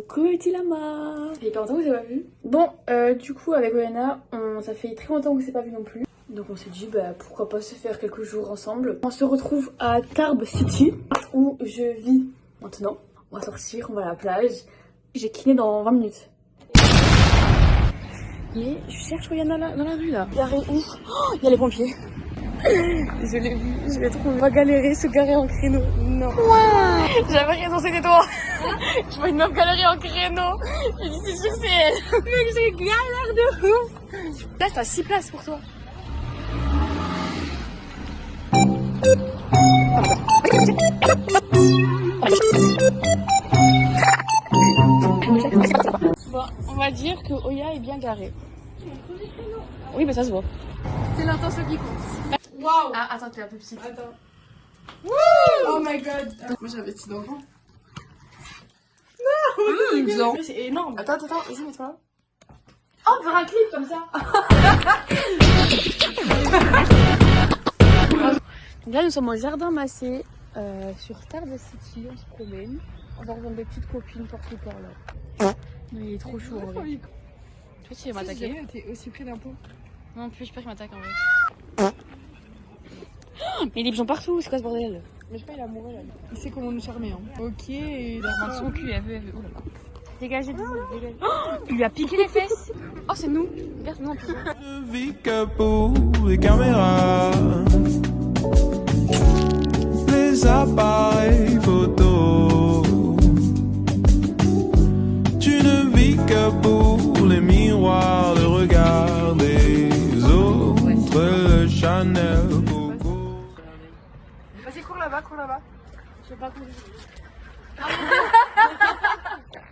Coucou Lama. Ça fait pas longtemps que vous avez pas vu. Bon, du coup avec Oyana, ça fait très longtemps qu'on s'est pas vu non plus. Donc on s'est dit bah pourquoi pas se faire quelques jours ensemble. On se retrouve à Tarbes City où je vis maintenant. On va sortir, on va à la plage. J'ai kiné dans 20 minutes. Mais je cherche Oyana dans la rue là. Garé où? Oh, il y a les pompiers. Je l'ai vu, je l'ai trouvé. On va galérer, se garer en créneau. Non. Ouais. J'avais raison, c'était toi. Je vois une meuf galérer en créneau. Je dis c'est sûr c'est elle. Mec, j'ai galère de ouf. Là, t'as 6 places pour toi. Bon, on va dire que Oya est bien garée. Oui, mais ça se voit. C'est l'intention qui compte. Waouh! Ah, attends, t'es un peu petite. Attends. Wouh! Oh my god! Moi j'ai investi dans le grand. Non! C'est énorme. Attends, vas-y, mets-toi. Oh, on va faire un clip comme ça. Donc là, nous sommes au jardin Massé, sur Tarbes City. On se promène. On va rejoindre des petites copines partout par là. Non, il est trop chaud en vrai. Tu vois, tu vas m'attaquer. J'ai jamais été aussi près d'un pot. Non plus, j'ai peur qu'il m'attaque en vrai. Mais les pigeons partout, c'est quoi ce bordel? Mais je sais pas, il est amoureux là. Il sait comment nous charmer. Hein. Ok, il a Regarde son cul, elle veut. Oh là là. Dégagez, dégagez. Oh, il lui a piqué les fesses. Oh, c'est nous. Regarde, nous en pigeon. Je vis que pour les caméras, les appareils photo. Tu ne vis que pour les miroirs, le regard des autres, le Chanel. Vas-y, cours là-bas, Je sais pas comment.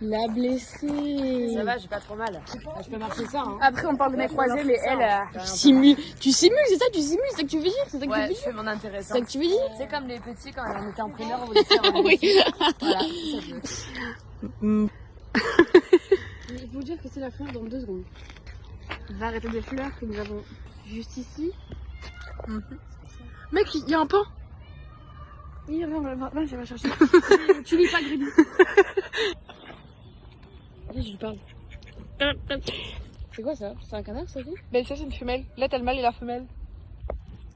La blessée. Ça va, j'ai pas trop mal. Je peux marcher ça, hein. Après, on parle de mes croisés, mais elle, simule. Tu simules, c'est ça? Tu simules, c'est ça que tu veux dire? C'est ça que tu veux Ouais, je dire? fais mon intéressant. C'est ça que tu veux dire? C'est comme les petits quand on était en primaire, on voulait faire un Oui. Voilà, c'est ça que je veux. Il faut dire que c'est la fleur dans 2 secondes. Va arrêter des fleurs que nous avons juste ici. Mec, il y a un pain. Oui, va, je vais chercher. Tu lis pas Gréby. Allez, je lui parle. C'est quoi ça? C'est un canard ça aussi? Ben ça c'est une femelle. Là t'as le mâle et la femelle.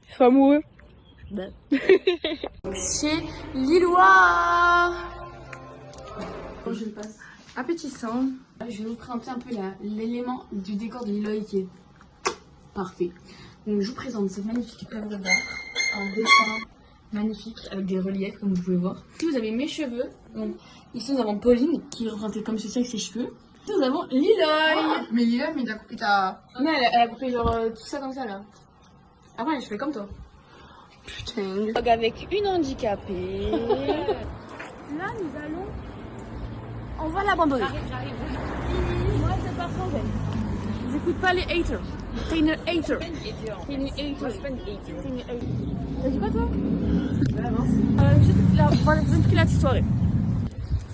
Ils sont amoureux. Chez Lillois. Je le passe. Appétissant. Je vais vous présenter un peu l'élément du décor de Lillois qui est parfait. Donc je vous présente cette magnifique œuvre d'art, un dessin magnifique avec des reliefs comme vous pouvez voir. Ici vous avez mes cheveux. Donc ici nous avons Pauline qui est représentée comme ceci avec ses cheveux. Ici nous avons Lillois. Mais Lila, mais il a coupé ta. Non, elle a coupé genre tout ça comme ça là. Après je fais comme toi. Putain. Donc avec une handicapée. Là nous allons. On va l'abandonner. J'arrive. Moi c'est pas sans elle. J'écoute pas les haters. T'es une hater. T'es une hater. Moi, je suis pas une hater. T'es une hater. T'as dit quoi toi? Juste là, voilà, vous pris la petite soirée.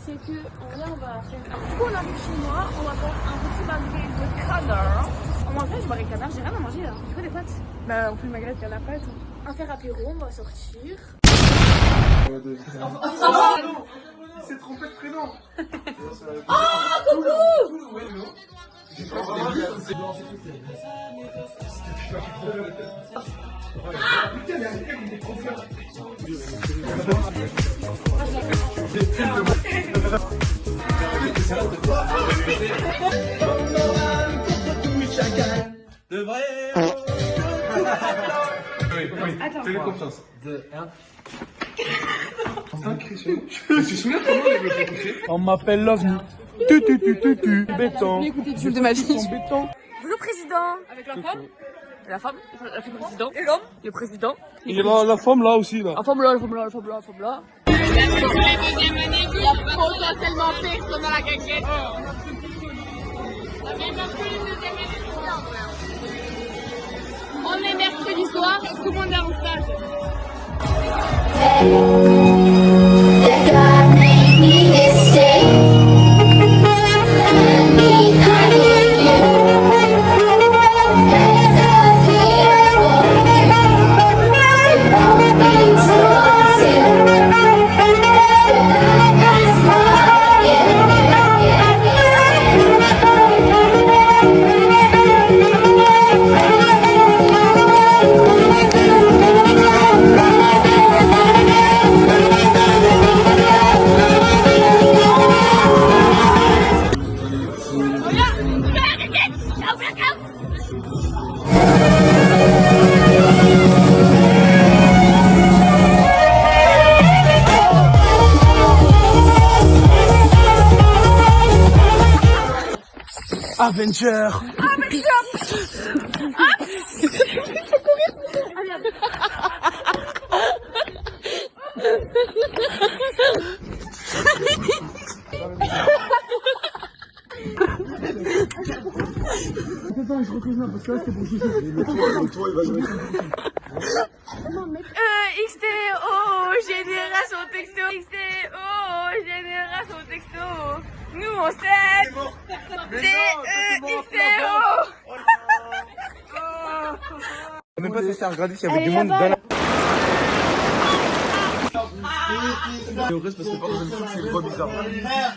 C'est que là on va faire. Du coup on arrive chez moi, on va faire un petit baguette de canard. On mange du baguette de canard, j'ai rien à manger là. C'est quoi des pâtes? Bah on fait une magalette à la pâte. On va faire apéro, on va sortir. Il s'est trompé de prénom. Fais-lui confiance. On m'appelle l'OVNI. Béton. Joule de ma vie. Béton. Le président. Avec la femme. La femme, le président. Et l'homme. Le président. Et la femme là aussi là. La femme là, la femme là, la femme là, la femme là. Il y a potentiellement personne à la caquette. On est mercredi soir, tout le monde est en stage. That God made me this day. Let me hide in you. As I feel all things towards you. I smile, yeah. Avenger. Attends, je reconnais parce que là c'est bon, je XTO, génération texto. XTO, génération texto. Nous on s'aime. XTO. même pas censé regarder s'il y avait du monde dans la... C'est au reste parce que par exemple c'est une voix bizarre.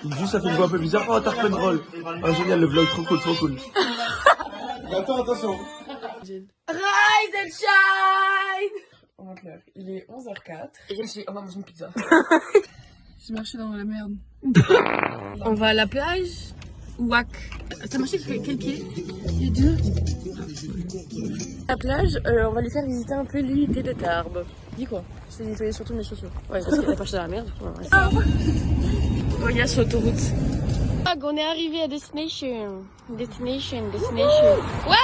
Il dit ça fait une voix un peu bizarre. Oh t'as repris drôle. Oh génial le vlog trop cool, trop cool. Attends, attention. Rise and shine. On monte l'heure. Il est 11h04. Et on va manger une pizza. J'ai marché dans la merde. On va à la plage. Wack. Ça marchait quel pied? Les deux. La plage, on va lui faire visiter un peu l'unité de Tarbes. Dis quoi? Je t'ai nettoyé surtout mes chaussures. Ouais, parce qu'elle a pas acheté dans la merde. Regarde sur l'autoroute. On est arrivé à destination. Ouais!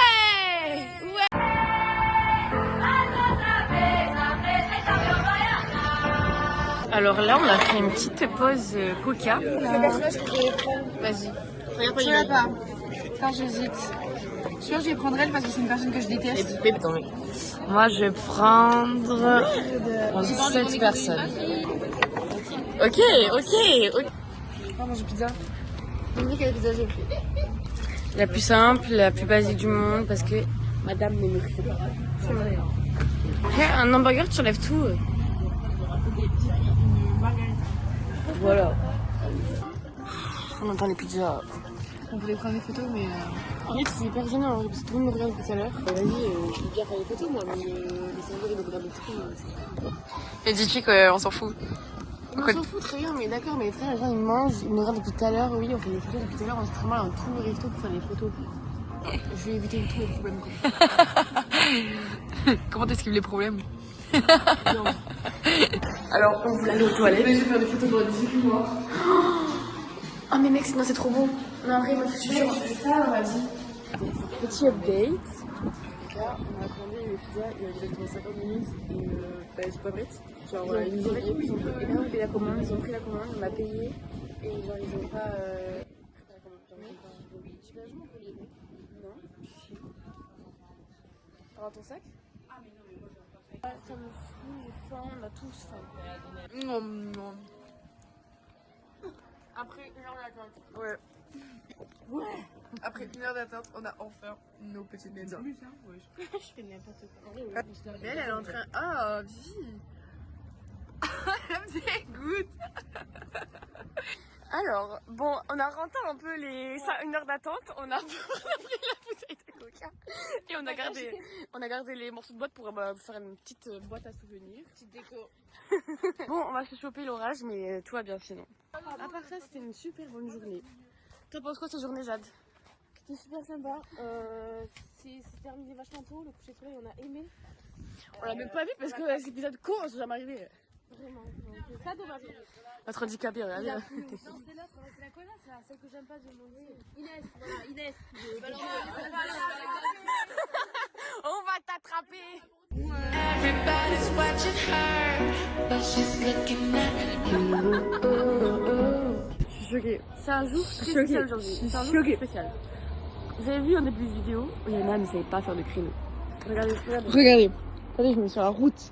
Alors là, on a fait une petite pause coca. Vas-y. Regarde pas. Quand j'hésite. Je suis sûre que je vais prendre elle parce que c'est une personne que je déteste. Moi, je vais prendre 7 personnes. Ok. On va manger pizza. Quelle pizza j'ai pris? La plus simple, la plus basique du monde parce que madame ne me fait pas. C'est vrai. Un hamburger, tu enlèves tout. Voilà. On entend les pizzas. On voulait prendre des photos, mais. En fait, c'est hyper gênant, parce que tout le monde me regarde tout à l'heure. Vas-y, je peux bien faire des photos, moi, mais les serveurs, ils me regardent trop. Et dis-tu qu'on s'en fout. On s'en fout très bien, mais d'accord, mais frère, les gens ils mangent, ils me regardent depuis tout à l'heure. Oui, on fait des photos depuis tout à l'heure, on se très mal dans tout le resto pour faire des photos. Je vais éviter tous les problèmes. Comment t'esquives les problèmes? Alors, on voulait aller aux toilettes. Je vais faire des photos pour la musique, moi. Oh, mais mec, non, c'est trop beau. Non, en vrai, moi, je suis sûre. Ça, vas-y. Petit update. Là, on a commandé une pizza il y a exactement 50 minutes et c'est pas prête. Genre, ils nous ont payé. Et là, on paye la commande, ils ont pris la commande, on l'a payé. Et genre, ils ont pas. Pris la commande. Genre, tu vas jouer un peu les mecs? Non. T'as dans ton sac? Ah, mais non, mais moi, j'ai pas fait. Ça me fout, j'ai faim, on a tous faim. Non. Après 1 heure d'attente. Ouais. Après 1 heure d'attente, on a enfin nos petites pizzas. Je fais n'importe quoi. Mais elle est en train. Ah, vie. Elle me dégoûte. Alors, bon, on a rentré un peu les 1 heure d'attente, on a pris la bouteille de coca et on a gardé les morceaux de boîte pour faire une petite boîte à souvenirs. Petite déco. Bon, on va se choper l'orage, mais tout va bien sinon. À part ça, c'était une super bonne journée. T'en penses quoi cette journée, Jade? C'était super sympa. C'est terminé vachement tôt. Le coucher de soleil, on a aimé. On l'a même pas vu parce que cet épisode con, c'est jamais arrivé. Vraiment. Donc, ça dommage. Notre handicapé, regardez. Non, c'est l'autre, c'est la connasse, là, celle que j'aime pas de manger. Inès, voilà, Inès. On va t'attraper. Everybody's watching her, but she's looking at me. Je suis choquée. C'est un jour très spécial aujourd'hui. C'est un jour spécial. Vous avez vu en début de vidéo, Yana ne savait pas faire de créneau. Regardez. Regardez, je me mets sur la route.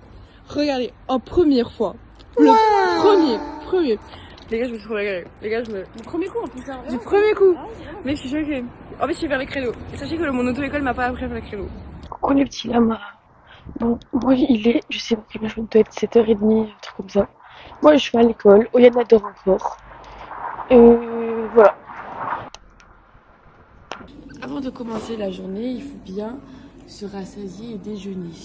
Regardez, en première fois. Le premier. Les gars, je me suis trop régalée. Les gars, du premier coup en plus. Hein. Du premier coup. Mec, je suis choquée. En fait, je sais faire les créneaux. Et sachez que mon auto-école m'a pas appris à faire les créneaux. Coucou les petits lamas. Bon, moi il est, je sais pas combien je dois être 7h30, un truc comme ça. Moi je suis à l'école, Oyana dort encore. Et voilà. Avant de commencer la journée, il faut bien se rassasier et déjeuner.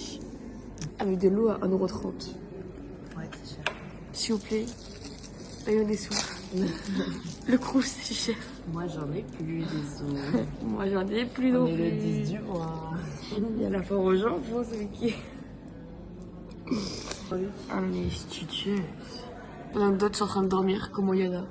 Avec de l'eau à 1,30 €. Ouais, c'est cher. S'il vous plaît, payons des sous. Le crous, c'est cher. Moi, j'en ai plus des sous. Moi, j'en ai plus non On est le plus. 10 du mois. Il y a la foire aux gens, pour celui qui. On est studieuse. On a d'autres sont en train de dormir, comme Oyana.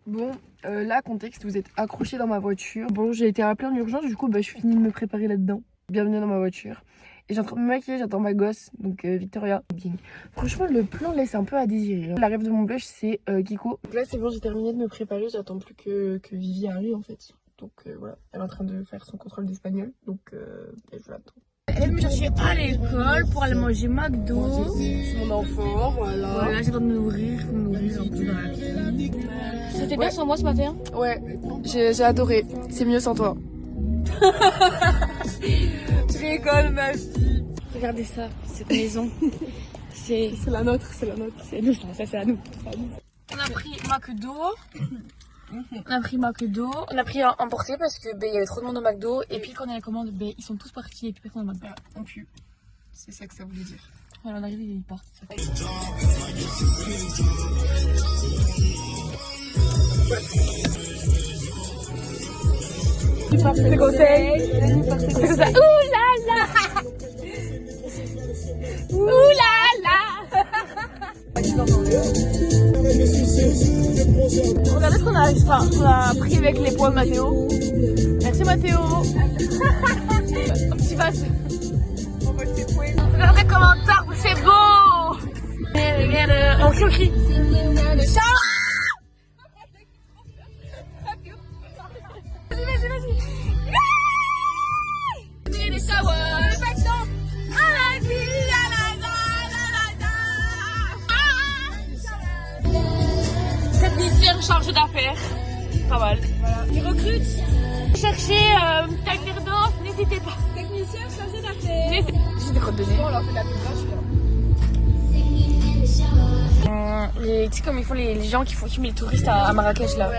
Bon, Là, contexte, vous êtes accrochés dans ma voiture. Bon, j'ai été appelée en urgence, du coup, je finis de me préparer là-dedans. Bienvenue dans ma voiture. Et j'ai en train de me maquiller, j'attends ma gosse, donc Victoria. Bien. Franchement, le plan laisse un peu à désirer. La rêve de mon blush, c'est Kiko. Donc là, c'est bon, j'ai terminé de me préparer, j'attends plus que Vivi arrive en fait. Donc voilà, elle est en train de faire son contrôle d'espagnol, donc je l'attends. Elle me chercher à l'école pour aller manger McDo. C'est mon enfant, voilà. Voilà, j'ai le droit de me nourrir un peu dans la vie. C'était bien sans moi ce matin? Ouais, j'ai adoré. C'est mieux sans toi. Je rigole, ma fille. Regardez ça, cette maison. C'est la nôtre, c'est la nôtre. c'est nous, ça c'est à nous. On a pris McDo. On a pris un emporté parce que il y avait trop de monde au McDo. Et puis quand on a la commande, ils sont tous partis et puis personne au McDo. On pue. C'est ça que ça voulait dire. Voilà, on arrive, ils partent. C'est conseil. C'est comme ça. Ouh là là. Ouh là là. Regardez ce qu'on a pris avec les poids de Mathéo. Merci Mathéo. Un petit vache. Regardez comment tard, c'est beau. On crie. Vas-y. Les showers. Technicien chargé d'affaires. Pas mal. Voilà. Ils recrutent. Cherchez Tagnerdos, n'hésitez pas. Technicien chargé d'affaires. J'ai des codes de nez. On leur fait de la pub Tu sais comme ils font les gens qui filment les touristes à Marrakech là. Ouais.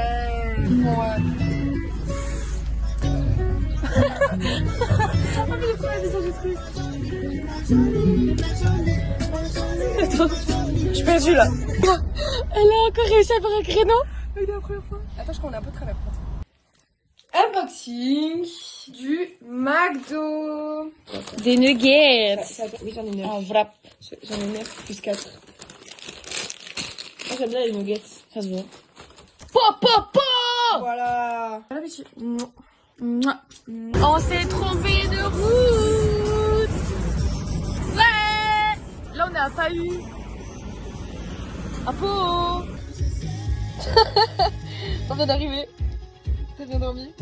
Je suis perdue là. Elle a encore réussi à faire un créneau. Oui, la première fois. Attends, je crois qu'on est un peu travers. Unboxing du McDo. Des nuggets. Oui, j'en ai 9. En wrap. J'en ai 9 plus 4. Moi j'aime bien les nuggets. Ça se voit. Pop. Voilà. Voilà, monsieur. On s'est trompé de route. Ouais. Là on est à Pahu. À Pau. On vient d'arriver. T'as bien dormi?